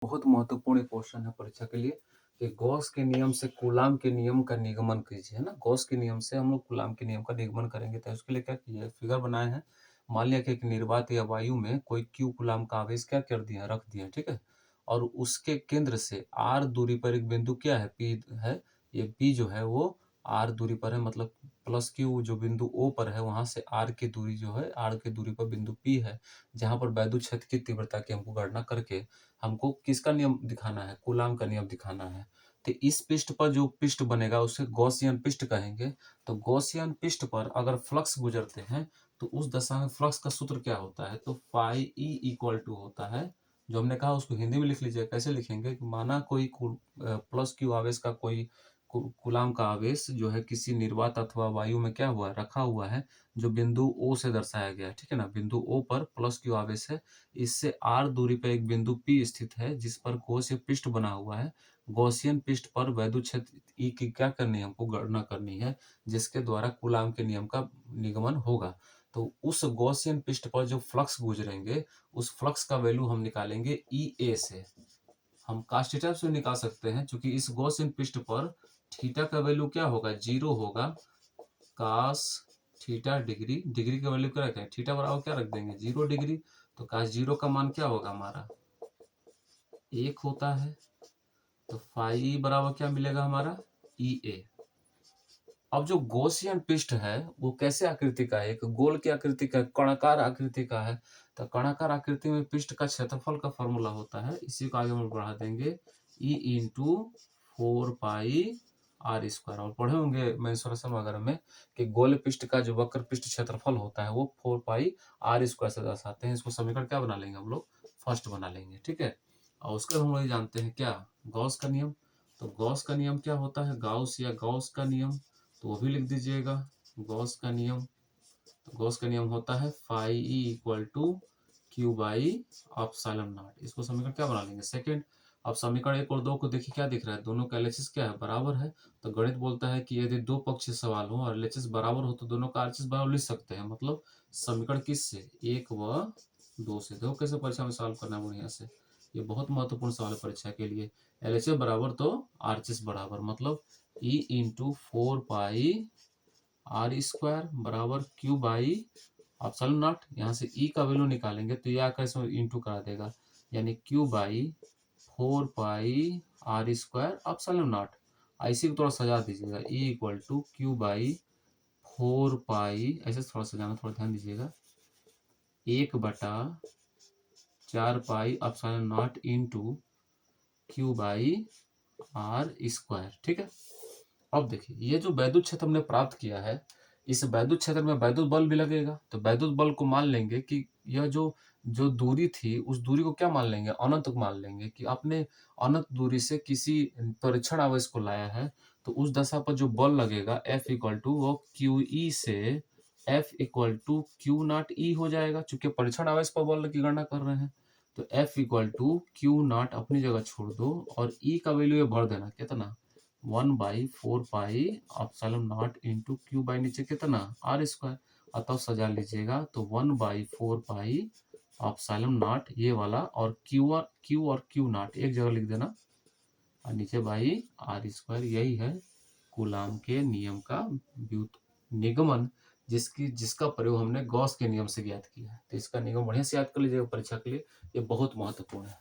बहुत महत्वपूर्ण क्वेश्चन है परीक्षा के लिए कि गॉस के नियम से कूलाम के नियम का निगमन कीजिए, है ना। गॉस के नियम से हम लोग कूलाम के नियम का निगमन करेंगे, तो उसके लिए क्या कीजिए, फिगर बनाए हैं। मान लिया कि एक निर्वात या वायु में कोई क्यू कूलाम का आवेश क्या कर दिया, रख दिया, ठीक है। और उसके केंद्र से आर दूरी पर एक बिंदु क्या है, पी है। ये पी जो है वो आर दूरी पर है, मतलब प्लस क्यू जो बिंदु ओ पर है वहां से आर की दूरी जो है, आर की दूरी पर बिंदु पी है, जहां पर वैद्युत क्षेत्र की तीव्रता की हमको गणना करके हमको किसका नियम दिखाना है, कूलाम का नियम दिखाना है। तो इस पृष्ठ पर जो पृष्ठ बनेगा उसे गॉसियन पृष्ठ कहेंगे। तो गॉसियन पृष्ठ पर अगर फ्लक्स गुजरते हैं तो उस दशा में फ्लक्स का सूत्र क्या होता है, तो फाई ई इक्वल टू होता है, जो हमने कहा उसको हिंदी में लिख लीजिए। कैसे लिखेंगे, माना कोई प्लस क्यू आवेश का कोई कूलाम का आवेश जो है किसी निर्वात अथवा वायु में क्या हुआ, रखा हुआ है, जो बिंदु ओ से दर्शाया गया है, ठीक है ना। बिंदु ओ पर प्लस क्यू आवेश है, इससे आर दूरी पर एक बिंदु पी स्थित है जिस पर गॉसीय पृष्ठ बना हुआ है। गॉसियन पृष्ठ पर वैद्युत क्षेत्र ई की क्या करनी है, हमको गणना करनी है, जिसके द्वारा कूलाम के नियम का निगमन होगा। तो उस गॉसियन पृष्ठ पर जो फ्लक्स गुजरेंगे उस फ्लक्स का वैल्यू हम निकालेंगे ई ए से। हम cos थीटा से निकाल सकते हैं, क्योंकि इस गॉसियन पृष्ठ पर थीटा का वैल्यू क्या होगा, 0 होगा। cos थीटा डिग्री, डिग्री का वैल्यू क्या रखें, थीटा बराबर क्या रख देंगे, 0 डिग्री। तो cos 0 का मान क्या होगा हमारा, 1 होता है। तो फाई बराबर क्या मिलेगा हमारा, ई ए। अब जो गॉसियन पृष्ठ है वो कैसे आकृति का है, एक गोल की आकृति का, कणाकार आकृति का है। तो कणाकार आकृति में पृष्ठ का क्षेत्रफल का फॉर्मूला होता है, इसी को आगे हम बढ़ा देंगे, E into 4 pi R square. और पढ़े होंगे मेंसुरेशन वगैरह में कि गोल पृष्ठ का जो वक्र पृष्ठ क्षेत्रफल होता है वो 4 पाई आर स्क्वायर से दर्शाते हैं। इसको समीकरण क्या बना लेंगे हम लोग, फर्स्ट बना लेंगे, ठीक है। और उसके हम लोग जानते हैं क्या, गॉस का नियम। तो गॉस का नियम क्या होता है, गाउस या गॉस का नियम, तो वो भी लिख दीजिएगा, गॉस का नियम। तो गॉस का नियम होता है phi E equal to Q by epsilon naught. इसको समीकरण क्या बना लेंगे, सेकंड। अब समीकरण 1 और 2 को देखिए क्या दिख रहा है, दोनों का एलएचएस क्या है, बराबर है। तो गणित बोलता है कि यदि दो पक्षीय सवाल हो और एलएचएस बराबर हो तो दोनों का आरएचएस बराबर लिख सकते हैं। मतलब समीकरण किस से, 1 व 2 से। देखो कैसे परीक्षा में सॉल्व करना है बढ़िया से, ये बहुत महत्वपूर्ण सवाल है परीक्षा के लिए। एलएचएस बराबर तो आरएचएस बराबर, मतलब E into 4 pi R square बराबर क्यू बाई एप्सिलॉन नॉट। यहाँ से ई का वैल्यू निकालेंगे तो ये आकर इसमें इंटू करा देगा, यानी Q by 4 pi R square epsilon naught. ऐसे को थोड़ा सजा दीजिएगा, E equal to Q by 4 pi, ऐसे थोड़ा सजाना, थोड़ा ध्यान दीजिएगा, 1/4 pi epsilon naught into Q by R square, ठीक है। अब देखिए ये जो वैद्युत क्षेत्र हमने प्राप्त किया है, इस वैद्युत क्षेत्र में वैद्युत बल भी लगेगा। तो वैद्युत बल को मान लेंगे कि यह जो जो दूरी थी उस दूरी को क्या मान लेंगे, अनंत को मान लेंगे, कि आपने अनंत दूरी से किसी परीक्षण आवेश को लाया है। तो उस दशा पर जो बल लगेगा F इक्वल टू वो क्यू ई से F equal to Q naught E हो जाएगा, चूंकि परीक्षण आवेश पर बल की गणना कर रहे हैं। तो F equal to Q naught अपनी जगह छोड़ दो और ई का वैल्यू ये भर देना, कितना, 1/4 pi epsilon naught into Q by नीचे कितना आर स्क्वायर। अतः सजा लीजिएगा तो 1/4 पाई एप्सिलॉन नॉट ये वाला, और क्यू नॉट एक जगह लिख देना, और नीचे बाई आर स्क्वायर। यही है कूलाम के नियम का निगमन, जिसका प्रयोग हमने गॉस के नियम से ज्ञात किया है। तो इसका निगम बढ़िया से याद कर लीजिएगा परीक्षा के लिए, ये बहुत महत्वपूर्ण है।